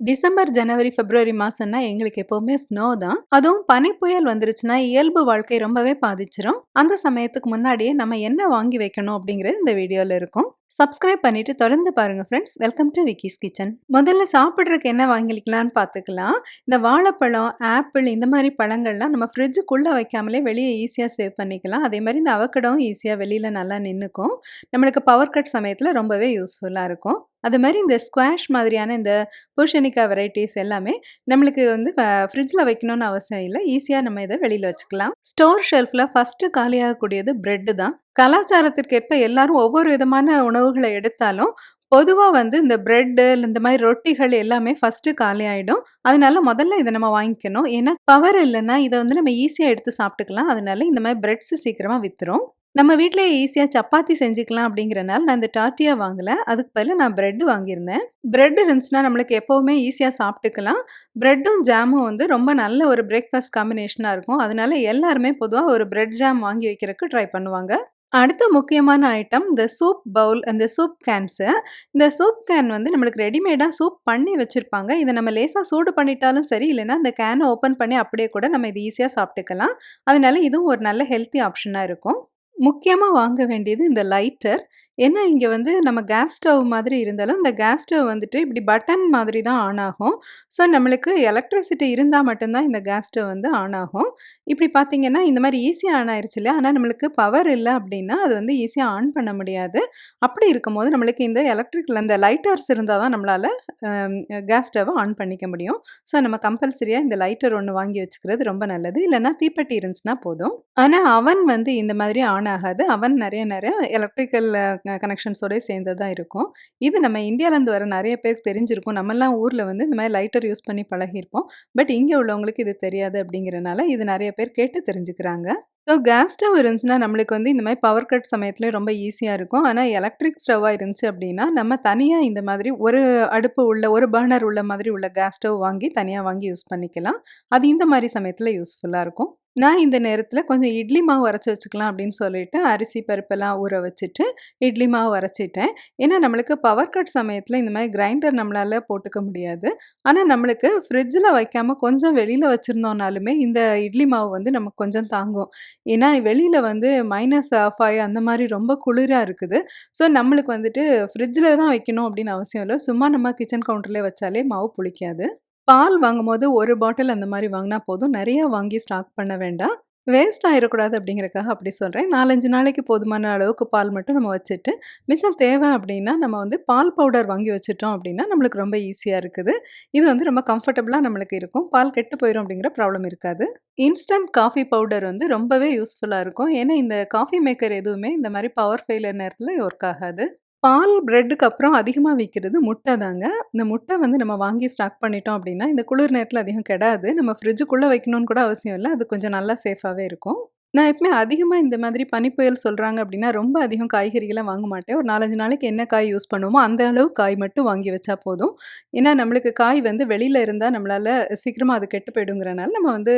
December, ஜனவரி, பிப்ரவரி மாசம்னா எங்களுக்கு எப்பவுமே snow தான். அதுவும் பனி புயல் வந்துருச்சுன்னா, இயல்பு வாழ்க்கை ரொம்பவே பாதிச்சிரும். அந்த சமயத்துக்கு முன்னாடியே நம்ம என்ன வாங்கி வைக்கணும் அப்படிங்கிறது இந்த வீடியோல இருக்கும். சப்ஸ்கிரைப் பண்ணிட்டு தொடர்ந்து பாருங்க friends. Welcome to Vicky's kitchen. முதல்ல சாப்பிடுறதுக்கு என்ன வாங்கிக்கலாம்னு பார்த்துக்கலாம். இந்த வாழைப்பழம், ஆப்பிள் இந்த மாரி பழங்கள்லாம் நம்ம ஃப்ரிட்ஜுக்குள்ள வைக்காமலே வெளிய ஈஸியா சேவ் பண்ணிக்கலாம். அதே மாரி இந்த அவக்கடோவும் ஈஸியா வெளியில நல்லா நின்னுக்கும். நம்மளுக்கு பவர் கட் சமயத்துல ரொம்பவே யூஸ்ஃபுல்லா இருக்கும். அது மாரி இந்த ஸ்குவாஷ் மாதிரியான இந்த பூசணிக்காய் வெரைட்டிஸ் எல்லாமே நம்மளுக்கு வந்து ஃப்ரிட்ஜில் வைக்கணும்னு அவசியம் இல்லை. ஈஸியாக நம்ம இதை வெளியில் வச்சுக்கலாம். ஸ்டோர் ஷெல்ஃபில் ஃபஸ்ட்டு காலியாகக்கூடியது பிரெட்டு தான். கலாச்சாரத்திற்கேற்ப எல்லாரும் ஒவ்வொரு விதமான உணவுகளை எடுத்தாலும் பொதுவா வந்து இந்த பிரெட்டு இந்த மாதிரி ரொட்டிகள் எல்லாமே ஃபர்ஸ்ட்டு காலி ஆயிடும். அதனால முதல்ல இத நம்ம வாங்கிக்கணும். ஏன்னா பவர் இல்லன்னா இத வந்து நம்ம ஈஸியா எடுத்து சாப்பிட்டுக்கலாம். அதனால இந்த மாதிரி பிரெட்ஸ் சீக்கிரமா வித்துரும். நம்ம வீட்லயே ஈஸியா சப்பாத்தி செஞ்சுக்கலாம் அப்படிங்கிறனால நான் இந்த டார்ட்டியா வாங்கல. அதுக்கு பதிலா நான் பிரெட் வாங்கியிருந்தேன். பிரெட் இருந்துச்சுன்னா நம்மளுக்கு எப்பவுமே ஈஸியா சாப்பிட்டுக்கலாம். பிரெட்டும் ஜாமும் வந்து ரொம்ப நல்ல ஒரு பிரேக்ஃபாஸ்ட் காம்பினேஷனா இருக்கும். அதனால எல்லாருமே பொதுவா ஒரு பிரெட் ஜாம் வாங்கி வைக்கிறதுக்கு ட்ரை பண்ணுவாங்க. அடுத்த முக்கியமான ஐட்டம் இந்த சூப் பவுல், அந்த சூப் கேன்ஸு. இந்த சூப் கேன் வந்து நம்மளுக்கு ரெடிமேடா சூப் பண்ணி வச்சிருப்பாங்க. இத நம்ம லேசா சூடு பண்ணிட்டாலும் சரி, இல்லன்னா இந்த கேன ஓப்பன் பண்ணி அப்படியே கூட நம்ம இது ஈஸியா சாப்பிட்டுக்கலாம். அதனால இதுவும் ஒரு நல்ல ஹெல்த்தி ஆப்ஷனா இருக்கும். முக்கியமா வாங்க வேண்டியது இந்த லைட்டர். ஏன்னா, இங்க வந்து நம்ம கேஸ் ஸ்டவ் மாதிரி இருந்தாலும், இந்த கேஸ் ஸ்டவ் வந்துட்டு இப்படி பட்டன் மாதிரி தான் ஆன் ஆகும். ஸோ, நம்மளுக்கு எலக்ட்ரிசிட்டி இருந்தா மட்டும் தான் இந்த கேஸ் ஸ்டவ் வந்து ஆன் ஆகும். இப்படி பார்த்தீங்கன்னா, இந்த மாரி ஈஸியா ஆன் ஆயிருச்சு இல்லையா? ஆனா, நம்மளுக்கு பவர் இல்ல அப்படின்னா, அது வந்து ஈஸியா ஆன் பண்ண முடியாது. அப்படி இருக்கும்போது நம்மளுக்கு இந்த எலக்ட்ரிக்கல் அந்த லைட்டர்ஸ் இருந்தா தான் நம்மளால கேஸ் ஸ்டவ்வ ஆன் பண்ணிக்க முடியும். ஸோ, நம்ம கம்பல்சரியா இந்த லைட்டர் ஒண்ணு வாங்கி வச்சுக்கிறது ரொம்ப நல்லது. இல்லன்னா தீப்பெட்டி இருந்துச்சுன்னா போதும். ஆனா, அவன் வந்து இந்த மாதிரி ஆன் ஆகாது. அவன் நெறைய நெறைய எலக்ட்ரிக்கல் கனெக்ஷன்ஸோடயே சேர்ந்தது தான் இருக்கும். இது நம்ம இந்தியாலருந்து வர நெறைய பேருக்கு தெரிஞ்சிருக்கும். நம்மலாம் ஊர்ல வந்து இந்த மாரி லைட்டர் யூஸ் பண்ணி பழகியிருப்போம். பட் இங்க உள்ளவங்களுக்கு இது தெரியாது அப்படிங்கிறனால, இது நெறைய பேர் கேட்டு தெரிஞ்சுக்கிறாங்க. ஸோ கேஸ் ஸ்டவ் இருந்துச்சுன்னா, நம்மளுக்கு வந்து இந்த மாரி பவர் கட் சமயத்துல ரொம்ப ஈஸியா இருக்கும். ஆனா எலக்ட்ரிக் ஸ்டவ்வா இருந்துச்சு அப்படின்னா, நம்ம தனியா இந்த மாதிரி ஒரு அடுப்பு உள்ள, ஒரு பர்னர் உள்ள மாதிரி உள்ள கேஸ் ஸ்டவ் வாங்கி, தனியா வாங்கி யூஸ் பண்ணிக்கலாம். அது இந்த மாரி சமயத்துல யூஸ்ஃபுல்லா இருக்கும். நான் இந்த நேரத்துல கொஞ்சம் இட்லி மாவு அரைச்சு வச்சுக்கலாம் அப்படின்னு சொல்லிட்டு, அரிசி பருப்பெல்லாம் ஊற வச்சுட்டு, இட்லி மாவு அரைச்சிட்டேன். ஏன்னா நம்மளுக்கு பவர் கட் சமயத்துல இந்த மாரி கிரைண்டர் நம்மளால போட்டுக்க முடியாது. ஆனா நம்மளுக்கு ஃப்ரிட்ஜ்ல வைக்காம கொஞ்சம் வெளியில வச்சிருந்தோம்னாலுமே, இந்த இட்லி மாவு வந்து நமக்கு கொஞ்சம் தாங்கும். ஏன்னா வெளியில வந்து -5 அந்த மாரி ரொம்ப குளிரா இருக்குது. ஸோ நம்மளுக்கு வந்துட்டு ஃப்ரிட்ஜ்ல தான் வைக்கணும் அப்படின்னு அவசியம் இல்ல. சும்மா நம்ம கிச்சன் கவுண்டர்லயே வச்சாலே மாவு புளிக்காது. பால் வாங்கும்போது 1 பாட்டில் அந்த மாரி வாங்குனா போதும். நெறைய வாங்கி ஸ்டாக் பண்ண வேண்டாம். வேஸ்ட் ஆயிறக்கூடாது அப்படிங்கிறக்காக அப்படி சொல்றேன். 4, 5 நாளைக்கு போதுமான அளவுக்கு பால் மட்டும் நம்ம வச்சுட்டு, மிச்சம் தேவை அப்படின்னா நம்ம வந்து பால் பவுடர் வாங்கி வச்சுட்டோம் அப்படின்னா, நம்மளுக்கு ரொம்ப ஈஸியா இருக்குது. இது வந்து ரொம்ப கம்ஃபர்டபுளா நம்மளுக்கு இருக்கும். பால் கெட்டு போயிரும் அப்படிங்கிற ப்ராப்ளம் இருக்காது. இன்ஸ்டன்ட் காஃபி பவுடர் வந்து ரொம்பவே யூஸ்ஃபுல்லா இருக்கும். ஏன்னா இந்த காஃபி மேக்கர் எதுவுமே இந்த மாரி பவர் ஃபெயிலியர் நேரத்தில ஒர்க் ஆகாது. பால், பிரெட்டுக்கு அப்புறம் அதிகமா விக்கிறது முட்டை தாங்க. இந்த முட்டை வந்து நம்ம வாங்கி ஸ்டாக் பண்ணிட்டோம் அப்டின்னா, இந்த குளிர் நேரத்தில அதிகம் கெடாது. நம்ம ஃப்ரிட்ஜுக்குள்ள வைக்கணும்னு கூட அவசியம் இல்ல. அது கொஞ்சம் நல்லா சேஃபாவே இருக்கும். நான் எப்பவுமே அதிகமா இந்த மாதிரி பனிப்புயல் சொல்றாங்க அப்டின்னா, ரொம்ப அதிகம் காய்கறிகள்லாம் வாங்க மாட்டேன். ஒரு 4, 5 நாளைக்கு என்ன காய் யூஸ் பண்ணுவோமோ, அந்த அளவு காய் மட்டும் வாங்கி வச்சா போதும். ஏன்னா, நம்மளுக்கு காய் வந்து வெளியில இருந்தா நம்மளால சீக்கிரமா அது கெட்டு போயிடுங்கிறனால, நம்ம வந்து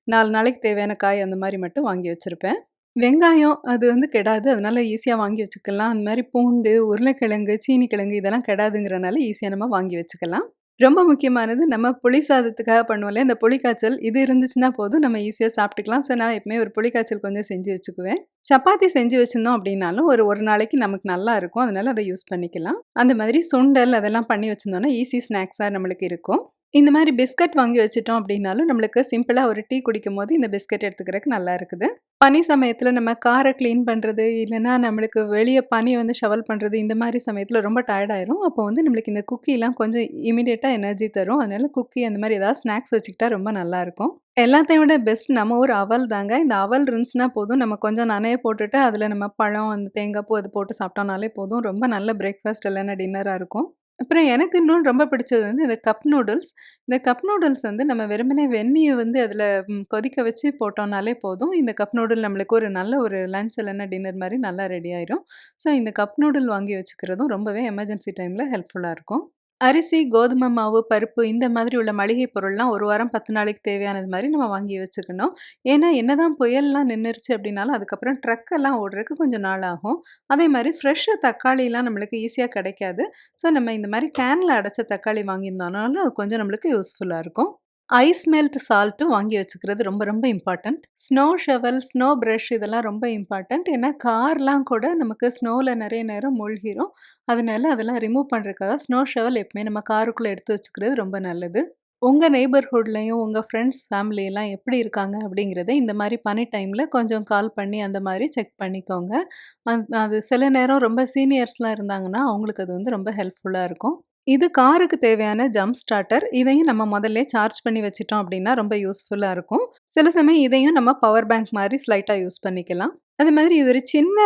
4 நாளைக்கு தேவையான காய் அந்த மாரி மட்டும் வாங்கி வச்சிருப்பேன். வெங்காயம் அது வந்து கெடாது. அதனால ஈஸியா வாங்கி வச்சுக்கலாம். அந்த மாரி பூண்டு, உருளைக்கிழங்கு, சீனிக்கிழங்கு இதெல்லாம் கெடாதுங்கிறனால ஈஸியா நம்ம வாங்கி வச்சுக்கலாம். ரொம்ப முக்கியமானது நம்ம புளி சாதத்துக்காக பண்ணுவோம் இல்லையா? இந்த புளி காய்ச்சல் இது இருந்துச்சுன்னா போதும் நம்ம ஈஸியா சாப்பிட்டுக்கலாம். ஸோ நான் எப்பவுமே ஒரு புளி காய்ச்சல் கொஞ்சம் செஞ்சு வச்சுக்குவேன். சப்பாத்தி செஞ்சு வச்சிருந்தோம் அப்படின்னாலும் ஒரு நாளைக்கு நமக்கு நல்லா இருக்கும். அதனால அத யூஸ் பண்ணிக்கலாம். அந்த மாதிரி சுண்டல் அதெல்லாம் பண்ணி வச்சிருந்தோம்னா ஈஸி ஸ்நாக்ஸா நம்மளுக்கு இருக்கும். இந்த மாரி பிஸ்கட் வாங்கி வச்சுட்டோம் அப்படின்னாலும், நம்மளுக்கு சிம்பிளா ஒரு டீ குடிக்கும்போது இந்த பிஸ்கட் எடுத்துக்கிறதுக்கு நல்லா இருக்குது. பனி சமயத்துல நம்ம கார கிளீன் பண்றது, இல்லன்னா நம்மளுக்கு வெளிய பனி வந்து ஷவல் பண்றது, இந்த மாரி சமயத்துல ரொம்ப டயர்ட் ஆயிரும். அப்போ வந்து நம்மளுக்கு இந்த குக்கீலாம் கொஞ்சம் இமிடியேட்டா எனர்ஜி தரும். அதனால குக்கி அந்த மாரி ஏதாவது ஸ்நாக்ஸ் வச்சுக்கிட்டா ரொம்ப நல்லாருக்கும். எல்லாத்தையும் விட பெஸ்ட் நம்ம ஊர் அவல் தாங்க. இந்த அவல் இருந்துச்சுன்னா போதும், நம்ம கொஞ்சம் நனைய போட்டுட்டு, அதுல நம்ம பழம், அந்த தேங்காய் பூ அது போட்டு சாப்பிட்டோம்னாலே போதும். ரொம்ப நல்ல பிரேக்ஃபாஸ்ட் இல்லன்னா டின்னரா இருக்கும். அப்புறம் எனக்கு இன்னும் ரொம்ப பிடிச்சது வந்து இந்த கப் நூடுல்ஸ். இந்த கப் நூடுல்ஸ் வந்து நம்ம வெறுமனே வெந்நீய வந்து அதில கொதிக்க வச்சு போட்டோம்னாலே போதும். இந்த கப் நூடுல் நம்மளுக்கு ஒரு நல்ல ஒரு லஞ்ச் இல்லன்னா டின்னர் மாரி நல்லா ரெடி ஆயிரும். ஸோ இந்த கப் நூடுல் வாங்கி வச்சுக்கிறதும் ரொம்பவே எமர்ஜென்சி டைம்ல ஹெல்ப்ஃபுல்லா இருக்கும். அரிசி, கோதுமை மாவு, பருப்பு இந்த மாதிரி உள்ள மளிகை பொருள்லாம் 1 வாரம் 10 நாளைக்கு தேவையானது மாரி நம்ம வாங்கி வச்சுக்கணும். ஏன்னா, என்னதான் புயல்லாம் நின்னுருச்சு அப்டின்னாலும், அதுக்கப்புறம் ட்ரக் எல்லாம் ஓடுறதுக்கு கொஞ்சம் நாள் ஆகும். அதே மாரி ஃப்ரெஷ்ஷா தக்காளிலாம் நம்மளுக்கு ஈஸியா கிடைக்காது. ஸோ, நம்ம இந்த மாரி கேன்ல அடைச்ச தக்காளி வாங்கியிருந்தோம்னாலும், அது கொஞ்சம் நம்மளுக்கு யூஸ்ஃபுல்லா இருக்கும். ஐஸ் மெல்ட் சால்ட்டும் வாங்கி வச்சுக்கிறது ரொம்ப ரொம்ப important. Snow shovel, snow brush இதெல்லாம் ரொம்ப இம்பார்ட்டன்ட். ஏன்னா கார்லாம் கூட நமக்கு ஸ்னோல நெறைய நேரம் மூழ்கிரும். அதனால அதெல்லாம் ரிமூவ் பண்றதுக்காக ஸ்னோ ஷவல் எப்பவுமே நம்ம காருக்குள்ள எடுத்து வச்சுக்கிறது ரொம்ப நல்லது. உங்க நெய்பர்ஹுட்லயும் உங்க ஃப்ரெண்ட்ஸ், ஃபேமிலி எல்லாம் எப்படி இருக்காங்க அப்படிங்கிறத இந்த மாரி பனி டைம்ல கொஞ்சம் கால் பண்ணி அந்த மாரி செக் பண்ணிக்கோங்க. அது சில நேரம் ரொம்ப சீனியர்ஸ்லாம் இருந்தாங்கன்னா, அவங்களுக்கு அது வந்து ரொம்ப ஹெல்ப்ஃபுல்லா இருக்கும். இது காருக்கு தேவையான ஜம்ப் ஸ்டார்ட்டர். இதையும் நம்ம முதல்லே சார்ஜ் பண்ணி வச்சுட்டோம் அப்டின்னா, ரொம்ப யூஸ்ஃபுல்லா இருக்கும். சில சமயம் இதையும் நம்ம பவர் பேங்க் மாரி ஸ்லைட்டா யூஸ் பண்ணிக்கலாம். அது மாதிரி இது ஒரு சின்ன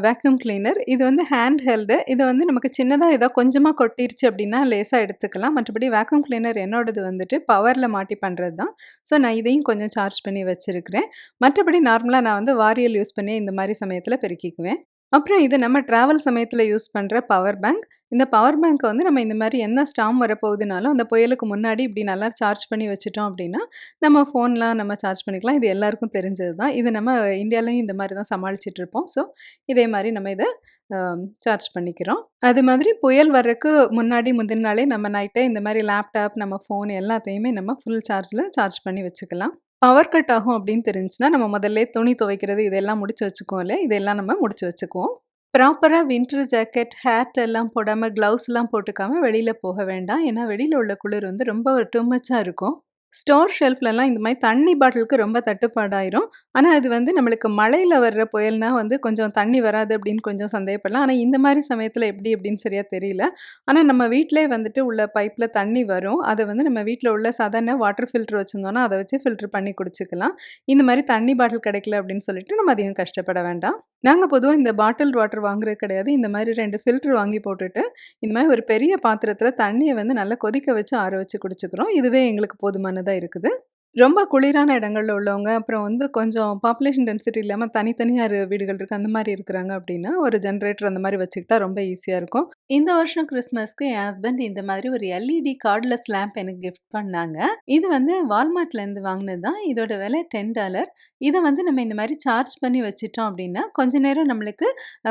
வேக்யூம் கிளீனர். இது வந்து ஹேண்ட் ஹெல்டு. இது வந்து நமக்கு சின்னதா ஏதோ கொஞ்சமா கொட்டிருச்சு அப்டின்னா, லேசா எடுத்துக்கலாம். மற்றபடி வேக்யூம் கிளீனர் என்னோடது வந்துட்டு பவர்ல மாட்டி பண்றது தான். ஸோ, நான் இதையும் கொஞ்சம் சார்ஜ் பண்ணி வச்சிருக்கிறேன். மற்றபடி நார்மலா நான் வந்து வாரியல் யூஸ் பண்ணி இந்த மாரி சமயத்துல பெருக்கிக்குவேன். அப்புறம் இது நம்ம டிராவல் சமயத்துல யூஸ் பண்ற பவர் பேங்க். இந்த பவர் பேங்க்க வந்து நம்ம இந்த மாரி என்ன ஸ்டார்ம் வரப்போகுதுனாலும், அந்த புயலுக்கு முன்னாடி இப்படி நல்லா சார்ஜ் பண்ணி வச்சுட்டோம் அப்படின்னா, நம்ம ஃபோன்லாம் நம்ம சார்ஜ் பண்ணிக்கலாம். இது எல்லாருக்கும் தெரிஞ்சது தான். இது நம்ம இந்தியாலயும் இந்த மாரி தான் சமாளிச்சுட்ருப்போம். ஸோ, இதே மாரி நம்ம இத அ சார்ஜ் பண்ணிக்கிறோம். அது மாதிரி புயல் வர்றக்கு முன்னாடி முந்தின நாளே நம்ம நைட்டே இந்த மாரி லேப்டாப், நம்ம ஃபோன் எல்லாத்தையுமே நம்ம ஃபுல் சார்ஜ்ல சார்ஜ் பண்ணி வச்சுக்கலாம். பவர் கட் ஆகும் அப்படின்னு தெரிஞ்சுச்சுன்னா, நம்ம முதல்லயே துணி துவைக்கிறது இதெல்லாம் முடிச்சு வச்சுக்குவோம் இல்லையா? இதெல்லாம் நம்ம முடிச்சு வச்சுக்குவோம். ப்ராப்பரா வின்டர் ஜாக்கெட், ஹேட் எல்லாம் போடாம, கிளவுஸ்லாம் போட்டுக்காம வெளியில போக வேண்டாம். ஏன்னா, வெளியில உள்ள குளிர் வந்து ரொம்ப டூ மச்சா இருக்கும். ஸ்டோர் ஷெல்ஃப்லலாம் இந்த மாரி தண்ணி பாட்டிலுக்கு ரொம்ப தட்டுப்பாடாயிரும். ஆனா, அது வந்து நம்மளுக்கு மழையில வர்ற புயல்னா வந்து கொஞ்சம் தண்ணி வராது அப்படின்னு கொஞ்சம் சந்தேகப்படலாம். ஆனா, இந்த மாரி சமயத்துல எப்படி அப்படின்னு சரியா தெரியல. ஆனா, நம்ம வீட்லயே வந்துட்டு உள்ள பைப்ல தண்ணி வரும். அத வந்து நம்ம வீட்ல உள்ள சாதாரண வாட்டர் ஃபில்டர் வச்சிருந்தோம்னா, அத வச்சு ஃபில்டர் பண்ணி குடிச்சுக்கலாம். இந்த மாரி தண்ணி பாட்டில் கிடைக்கல அப்படின்னு சொல்லிட்டு நம்ம அதிகம் கஷ்டப்பட வேண்டாம். நாங்க பொதுவா இந்த பாட்டில்டு வாட்டர் வாங்குறது கிடையாது. இந்த மாரி 2 ஃபில்டர் வாங்கி போட்டுட்டு, இந்த மாரி ஒரு பெரிய பாத்திரத்தில தண்ணிய வந்து நல்லா கொதிக்க வச்சு ஆற வச்சு குடிச்சுக்கிறோம். இதுவே எங்களுக்கு போதுமானதா இருக்குது. ரொம்ப குளிரான இடங்கள்ல உள்ளவங்க, அப்புறம் வந்து கொஞ்சம் பாப்புலேஷன் டென்சிட்டி இல்லாம தனித்தனியா வீடுகள் இருக்கு. அந்த மாரி இருக்கிறாங்க அப்டின்னா, ஒரு ஜெனரேட்டர் அந்த மாரி வச்சுக்கிட்டா ரொம்ப ஈஸியா இருக்கும். இந்த வருஷம் கிறிஸ்மஸ்க்கு என் ஹஸ்பண்ட் இந்த மாதிரி ஒரு எல்இடி கார்ட்லெஸ் லேம்ப் எனக்கு கிஃப்ட் பண்ணாங்க. இது வந்து வால்மார்ட்லேருந்து வாங்குனது தான். இதோட விலை $10. இத வந்து நம்ம இந்த மாரி சார்ஜ் பண்ணி வச்சுட்டோம் அப்டின்னா, கொஞ்ச நேரம் நம்மளுக்கு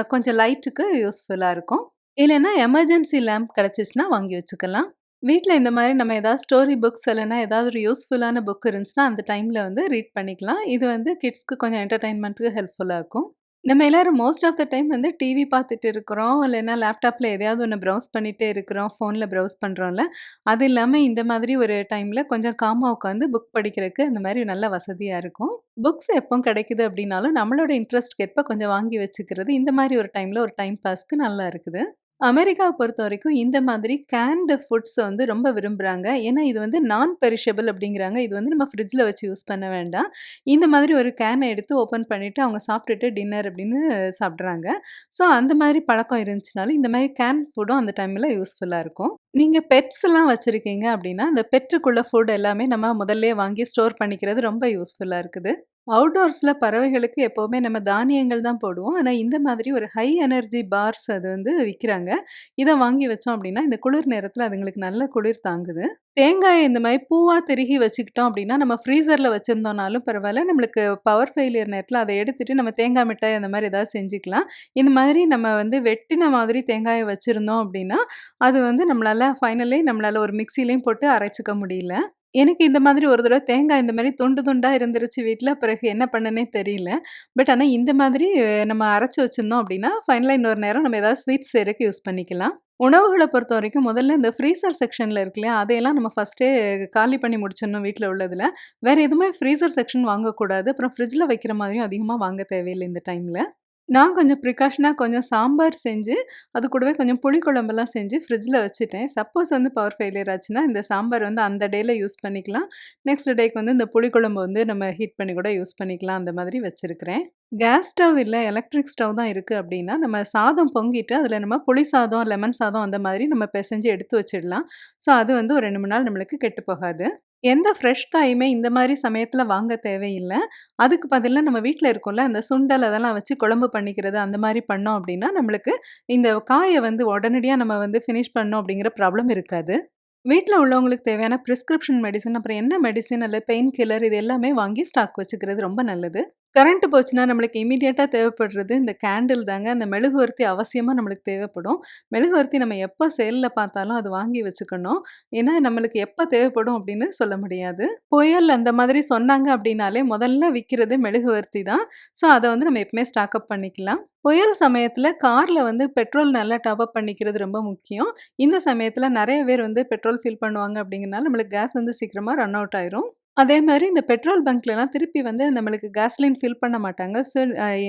கொஞ்சம் லைட்டுக்கு யூஸ்ஃபுல்லா இருக்கும். இல்லன்னா எமர்ஜென்சி லேம்ப் கிடைச்சுச்சுன்னா வாங்கி வச்சுக்கலாம். வீட்ல இந்த மாரி நம்ம ஏதாவது ஸ்டோரி புக்ஸ் இல்லன்னா ஏதாவது ஒரு யூஸ்ஃபுல்லான புக் இருந்துச்சுன்னா, அந்த டைம்ல வந்து ரீட் பண்ணிக்கலாம். இது வந்து கிட்ஸ்க்கு கொஞ்சம் என்டர்டெயின்மென்ட்க்கு ஹெல்ப்ஃபுல்லா இருக்கும். நம்ம எல்லாரும் மோஸ்ட் ஆஃப் த டைம் வந்து டிவி பார்த்துட்டு இருக்கிறோம். இல்லன்னா லேப்டாப்ல எதையாவது ஒண்ணு ப்ரௌஸ் பண்ணிட்டே இருக்கிறோம். ஃபோன்ல ப்ரௌஸ் பண்றோம்ல. அது இல்லாம இந்த மாதிரி ஒரு டைம்ல கொஞ்சம் காமா உட்காந்து புக் படிக்கிறதுக்கு அந்த மாரி நல்ல வசதியா இருக்கும். புக்ஸ் எப்போ கிடைக்குது அப்டின்னாலும், நம்மளோட இன்ட்ரெஸ்ட்க்கு ஏற்ப கொஞ்சம் வாங்கி வச்சுக்கிறது, இந்த மாரி ஒரு டைம்ல ஒரு டைம் பாஸ்க்கு நல்லா இருக்குது. அமெரிக்காவ பொறுத்தவரைக்கும் இந்த மாதிரி கேன்டு ஃபுட்ஸ் வந்து ரொம்ப விரும்புறாங்க. ஏன்னா, இது வந்து நான் பெரிஷபிள் அப்படிங்கிறாங்க. இது வந்து நம்ம ஃப்ரிட்ஜ்ல வச்சு யூஸ் பண்ண வேண்டாம். இந்த மாதிரி ஒரு கேன எடுத்து ஓப்பன் பண்ணிட்டு அவங்க சாப்பிட்டுட்டு டின்னர் அப்படின்னு சாப்பிடுறாங்க. ஸோ, அந்த மாதிரி பழக்கம் இருந்துச்சுனாலும், இந்த மாதிரி கேன் ஃபுட்டும் அந்த டைம்ல யூஸ்ஃபுல்லா இருக்கும். நீங்க பெட்ஸ்லாம் வச்சிருக்கீங்க அப்படின்னா, அந்த பெட்டுக்குள்ள ஃபுட் எல்லாமே நம்ம முதல்லயே வாங்கி ஸ்டோர் பண்ணிக்கிறது ரொம்ப யூஸ்ஃபுல்லா இருக்குது. அவுட்டோர்ஸ்ல பறவைகளுக்கு எப்பவுமே நம்ம தானியங்கள் தான் போடுவோம். ஆனா, இந்த மாதிரி ஒரு ஹை எனர்ஜி பார்ஸ் அது வந்து விக்கிறாங்க. இத வாங்கி வச்சோம் அப்டின்னா, இந்த குளிர் நேரத்தில அதுங்களுக்கு நல்ல குளிர் தாங்குது. தேங்காய இந்த மாரி பூவா திருகி வச்சுக்கிட்டோம் அப்டின்னா, நம்ம ஃப்ரீசர்ல வச்சிருந்தோம்னாலும் பரவால்ல. நம்மளுக்கு பவர் ஃபெயிலியர் நேரத்தில அத எடுத்துட்டு நம்ம தேங்காய் மிட்டாய் அந்த மாரி ஏதாவது செஞ்சுக்கலாம். இந்த மாதிரி நம்ம வந்து வெட்டின மாதிரி தேங்காய வச்சிருந்தோம் அப்டின்னா, அது வந்து நம்மளால ஒரு மிக்ஸிலயும் போட்டு அரைச்சுக்க முடியல. எனக்கு இந்த மாதிரி ஒரு தடவ தேங்காய் இந்த மாரி துண்டு துண்டா இருந்துருச்சு வீட்ல. பிறகு என்ன பண்ணேன்னே தெரியல. பட் ஆனா இந்த மாதிரி நம்ம அரைச்சு வச்சிருந்தோம் அப்டின்னா, ஃபைனலா இன்னொரு நேரம் நம்ம ஏதாவது ஸ்வீட்ஸ் செய்றதுக்கு யூஸ் பண்ணிக்கலாம். உணவுகள பொறுத்தவரைக்கும் முதல்ல இந்த ஃப்ரீசர் செக்ஷன்ல இருக்கு இல்லையா? அதையெல்லாம் நம்ம ஃபர்ஸ்ட்டே காலி பண்ணி முடிச்சிடணும் வீட்ல உள்ளதுல. வேற எதுவுமே ஃப்ரீசர் செக்ஷன் வாங்கக்கூடாது. அப்புறம் ஃப்ரிட்ஜ்ல வைக்கிற மாதிரியும் அதிகமா வாங்க தேவையில்ல இந்த டைம்ல. நான் கொஞ்சம் ப்ரிகாஷனா கொஞ்சம் சாம்பார் செஞ்சு, அது கூடவே கொஞ்சம் புளிக்குழம்பெல்லாம் செஞ்சு ஃப்ரிட்ஜ்ல வச்சுட்டேன். சப்போஸ் வந்து பவர் ஃபெயிலியர் ஆச்சுன்னா, இந்த சாம்பார் வந்து அந்த டேல யூஸ் பண்ணிக்கலாம். நெக்ஸ்ட் டேக்கு வந்து இந்த புளிக்குழம்பு வந்து நம்ம ஹீட் பண்ணி கூட யூஸ் பண்ணிக்கலாம். அந்த மாதிரி வச்சிருக்கிறேன். கேஸ் ஸ்டவ் இல்ல, எலக்ட்ரிக் ஸ்டவ் தான் இருக்கு அப்டின்னா, நம்ம சாதம் பொங்கிட்டு, அதில நம்ம புளி சாதம், லெமன் சாதம் அந்த மாதிரி நம்ம பெசஞ்சு எடுத்து வச்சிடலாம். ஸோ, அது வந்து ஒரு 2, 3 நாள் நம்மளுக்கு கெட்டு போகாது. எந்த ஃப்ரெஷ் காயுமே இந்த மாரி சமயத்துல வாங்க தேவையில்ல. அதுக்கு பதிலா நம்ம வீட்ல இருக்கும்ல, அந்த சுண்டல் அதெல்லாம் வச்சு குழம்பு பண்ணிக்கிறது, அந்த மாரி பண்ணோம் அப்டின்னா, நம்மளுக்கு இந்த காய வந்து உடனடியா நம்ம வந்து ஃபினிஷ் பண்ணோம் அப்டிங்கிற ப்ராப்ளம் இருக்காது. வீட்ல உள்ளவங்களுக்கு தேவையான பிரிஸ்கிரிப்ஷன் மெடிசின், அப்புறம் என்ன மெடிசின் அல்ல பெயின் கில்லர் இது எல்லாமே வாங்கி ஸ்டாக் வச்சுக்கிறது ரொம்ப நல்லது. கரண்ட் போச்சுன்னா நம்மளுக்கு இம்மீடியட்டா தேவைப்படுறது இந்த கேண்டில் தாங்க. அந்த மெழுகுவர்த்தி அவசியமா நம்மளுக்கு தேவைப்படும். மெழுகுவர்த்தி நம்ம எப்ப சேல்ல பார்த்தாலும் அது வாங்கி வச்சுக்கணும். ஏன்னா, நம்மளுக்கு எப்ப தேவைப்படும் அப்படின்னு சொல்ல முடியாது. புயல் அந்த மாதிரி சொன்னாங்க அப்படின்னாலே முதல்ல விக்கிறது மெழுகுவர்த்தி தான். ஸோ, அத வந்து நம்ம எப்பவுமே ஸ்டாக் அப் பண்ணிக்கலாம். புயல் சமயத்துல கார்ல வந்து பெட்ரோல் நல்லா டாப் அப் பண்ணிக்கிறது ரொம்ப முக்கியம். இந்த சமயத்துல நெறைய பேர் வந்து பெட்ரோல் ஃபில் பண்ணுவாங்க அப்படிங்கிறனால நம்மளுக்கு கேஸ் வந்து சீக்கிரமா ரன் அவுட் ஆயிரும். அதே மாரி இந்த பெட்ரோல் பங்க்லலாம் திருப்பி வந்து நம்மளுக்கு கேஸ்லின் ஃபில் பண்ண மாட்டாங்க. ஸோ,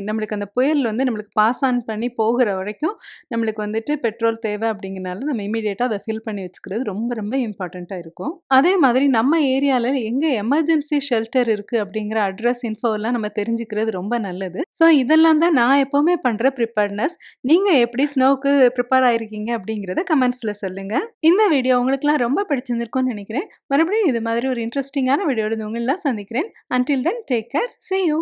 நம்மளுக்கு அந்த புயல் வந்து நம்மளுக்கு பாஸ் ஆன் பண்ணி போகுற வரைக்கும் நம்மளுக்கு வந்துட்டு பெட்ரோல் தேவை அப்படிங்கிறனால நம்ம இம்மீடியட்டா அத ஃபில் பண்ணி வச்சுக்கிறது ரொம்ப ரொம்ப இம்பார்ட்டன்ட்டா இருக்கும். அதே மாதிரி நம்ம ஏரியால எங்க எமர்ஜென்சி ஷெல்டர் இருக்கு அப்படிங்கிற அட்ரஸ் இன்ஃபோலாம் நம்ம தெரிஞ்சுக்கிறது ரொம்ப நல்லது. ஸோ, இதெல்லாம் தான் நான் எப்பவுமே பண்ற ப்ரிப்பேர்ட்னஸ். நீங்க எப்படி ஸ்னோவுக்கு ப்ரிப்பேர் ஆயிருக்கீங்க அப்படிங்கிறத கமெண்ட்ஸ்ல சொல்லுங்க. இந்த வீடியோ உங்களுக்குலாம் ரொம்ப பிடிச்சிருந்திருக்கும்னு நெனைக்கிறேன். மறுபடியும் இது மாதிரி ஒரு இன்ட்ரஸ்டிங்கான வீடியோட உங்கள சந்திக்கிறேன். Until then take care. Sea you.